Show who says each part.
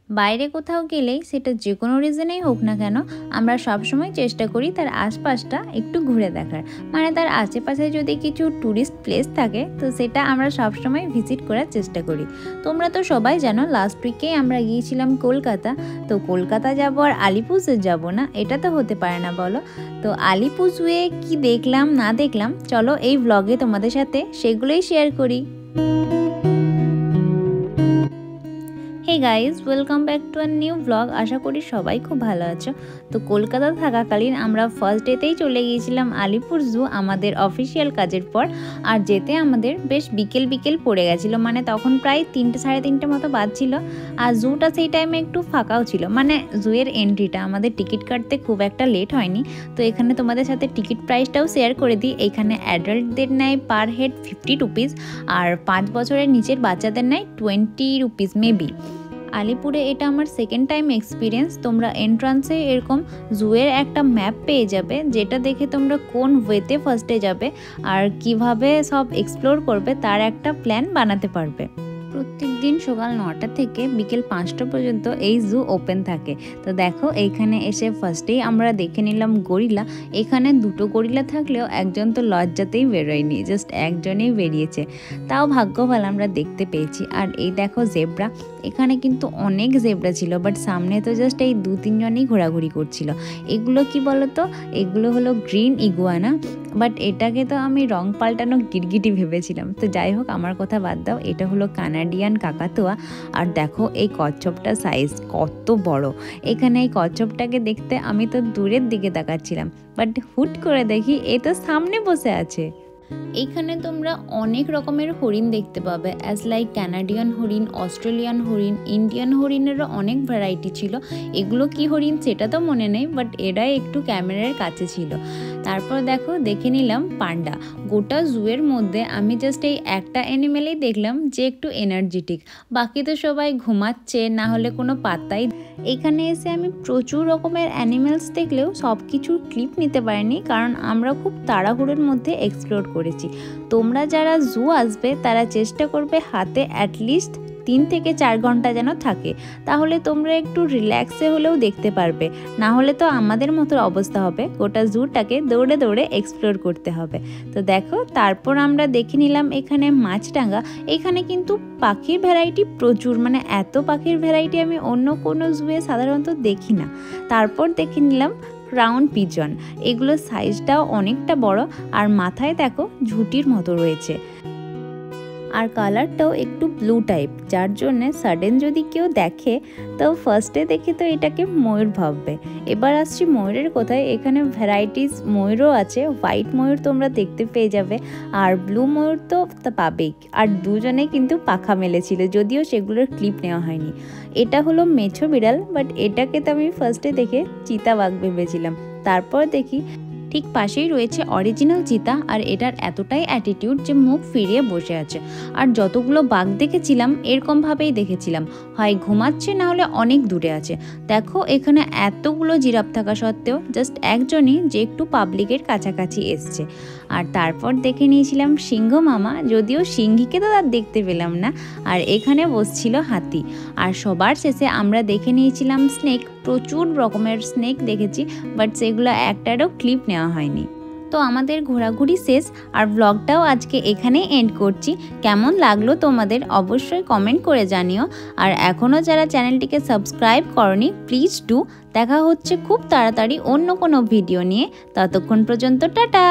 Speaker 1: বাইরে কোথাও গেলেই সেটা যে কোনো রিজনেই হোক না কেন, আমরা সবসময় চেষ্টা করি তার আশপাশটা একটু ঘুরে দেখার। মানে তার আশেপাশে যদি কিছু ট্যুরিস্ট প্লেস থাকে তো সেটা আমরা সবসময় ভিজিট করার চেষ্টা করি। তোমরা তো সবাই জানো লাস্ট উইকেই আমরা গিয়েছিলাম কলকাতা। তো কলকাতা যাবো আর আলিপুরদুয়ার যাবো না, এটা তো হতে পারে না বলো। তো আলিপুরদুয়ারে কি দেখলাম না দেখলাম, চলো এই ব্লগে তোমাদের সাথে সেগুলোই শেয়ার করি। Hey guys, welcome back to a new blog. আশা করি সবাই খুব ভালো আছো। তো কলকাতা থাকাকালীন আমরা ফার্স্ট ডেতেই চলে গিয়েছিলাম আলিপুর জু আমাদের অফিসিয়াল কাজের পর। আর যেতে আমাদের বেশ বিকেল বিকেল পড়ে গেছিলো, মানে তখন প্রায় 3টে সাড়ে 3টে মতো বাজছিল। আর জুটা সেই টাইমে একটু ফাঁকাও ছিল, মানে জুয়ের এন্ট্রিটা আমাদের টিকিট কাটতে খুব একটা লেট হয়নি। তো এখানে তোমাদের সাথে টিকিট প্রাইসটাও শেয়ার করে দিই। এখানে অ্যাডাল্টদের নেয় পার হেড 50 রুপিস, আর 5 বছরের নিচের বাচ্চাদের নেয় 20 রুপিস মেবি। আলিপুরে এটা আমার সেকেন্ড টাইম এক্সপিরিয়েন্স। তোমরা এন্ট্রান্সে এরকম জুয়ের একটা ম্যাপ পেয়ে যাবে, যেটা দেখে তোমরা কোন ওয়েতে ফার্স্টে যাবে আর কিভাবে সব এক্সপ্লোর করবে তার একটা প্ল্যান বানাতে পারবে। প্রত্যেক দিন সকাল 9টা থেকে বিকেল 5টা পর্যন্ত এই জু ওপেন থাকে। তো দেখো এইখানে এসে ফার্স্টেই আমরা দেখে নিলাম গরিলা। এখানে 2টো গরিলা থাকলেও একজন তো লজ্জাতেই বেরোয়নি, জাস্ট একজনেই বেরিয়েছে। তাও ভাগ্য ভালো আমরা দেখতে পেয়েছি। আর এই দেখো জেব্রা, এখানে কিন্তু অনেক জেব্রা ছিল, বাট সামনে তো জাস্ট এই 2-3 জনই ঘোরাঘুরি করছিল। এগুলো কি বলতো, এগুলো হলো গ্রিন ইগুয়ানা, বাট এটাকে তো আমি রং পাল্টানো গিরগিটি ভেবেছিলাম। তো যাই হোক, আমার কথা বাদ দাও, এটা হলো কানাডিয়ান কাকাতুয়া। আর দেখো এই কচ্ছপটা সাইজ কত বড়। এখানে এই কচ্ছপটাকে দেখতে আমি তো দূরের দিকে তাকাচ্ছিলাম, বাট হুট করে দেখি এ তো সামনে বসে আছে। এইখানে তোমরা অনেক রকমের হরিণ দেখতে পাবে, অ্যাজ লাইক ক্যানাডিয়ান হরিণ, অস্ট্রেলিয়ান হরিণ, ইন্ডিয়ান হরিণেরও অনেক ভ্যারাইটি ছিল। এগুলো কি হরিণ সেটা তো মনে নেই, বাট এরাই একটু ক্যামেরার কাছে ছিল। তারপর দেখো দেখে নিলাম পান্ডা। গোটা জুয়ের মধ্যে আমি জাস্ট এই একটা অ্যানিমেলেই দেখলাম যে একটু এনার্জেটিক, বাকি তো সবাই ঘুমাচ্ছে না হলে কোনো পাত্তাই। এখানে এসে আমি প্রচুর রকমের অ্যানিমেলস দেখলেও সব কিছুর ক্লিপ নিতে পারিনি, কারণ আমরা খুব তাড়াহুড়োর মধ্যে এক্সপ্লোর করেছি। তোমরা যারা জু আসবে তারা চেষ্টা করবে হাতে অ্যাটলিস্ট 3 থেকে 4 ঘন্টা যেন থাকে, তাহলে তোমরা একটু রিল্যাক্সে হলেও দেখতে পারবে। না হলে তো আমাদের মতো অবস্থা হবে, গোটা জুটাকে দৌড়ে দৌড়ে এক্সপ্লোর করতে হবে। তো দেখো তারপর আমরা দেখে নিলাম এখানে মাছরাঙা। এখানে কিন্তু পাখির ভ্যারাইটি প্রচুর, মানে এত পাখির ভ্যারাইটি আমি অন্য কোনো জুয়ে সাধারণত দেখি না। তারপর দেখে নিলাম ক্রাউন পিজন। এগুলোর সাইজটাও অনেকটা বড়, আর মাথায় দেখো ঝুঁটির মতো রয়েছে, আর কালারটাও একটু ব্লু টাইপ, যার জন্যে সাডেন যদি কেউ দেখে তো ফার্স্টে দেখে তো এটাকে ময়ূর ভাববে। এবার আসছি ময়ূরের কোথায়। এখানে ভ্যারাইটিস ময়ূরও আছে। হোয়াইট ময়ূর তোমরা দেখতে পেয়ে যাবে, আর ব্লু ময়ূর তো পাবেই। আর দুজনে কিন্তু পাখা মেলেছিল, যদিও সেগুলোর ক্লিপ নেওয়া হয়নি। এটা হলো মেছো বিড়াল, বাট এটাকে তো আমি ফার্স্টে দেখে চিতাবাঘ ভেবেছিলাম। তারপর দেখি ঠিক পাশেই রয়েছে অরিজিনাল চিতা, আর এটার এতটাই অ্যাটিটিউড যে মুখ ফিরিয়ে বসে আছে। আর যতগুলো বাঘ দেখেছিলাম এরকমভাবেই দেখেছিলাম, হয় ঘুমাচ্ছে না হলে অনেক দূরে আছে। দেখো এখানে এতগুলো জিরাফ থাকা সত্ত্বেও জাস্ট একজনই যে একটু পাবলিকের কাছাকাছি এসছে। আর তারপর দেখে নিয়েছিলাম সিংহ মামা, যদিও সিংহীকে তো আর দেখতে পেলাম না। আর এখানে বসছিল হাতি। আর সবার শেষে আমরা দেখে নিয়েছিলাম স্নেক। প্রচুর রকমের স্নেক দেখেছি, বাট সেগুলো একটারও ক্লিপ নেওয়া হয়নি। তো আমাদের ঘোরাঘুরি শেষ, আর ব্লগটাও আজকে এখানেই এন্ড করছি। কেমন লাগলো তোমাদের অবশ্যই কমেন্ট করে জানিও। আর এখনও যারা চ্যানেলটিকে সাবস্ক্রাইব করনি প্লিজ ডু। দেখা হচ্ছে খুব তাড়াতাড়ি অন্য কোনো ভিডিও নিয়ে। ততক্ষণ পর্যন্ত টাটা।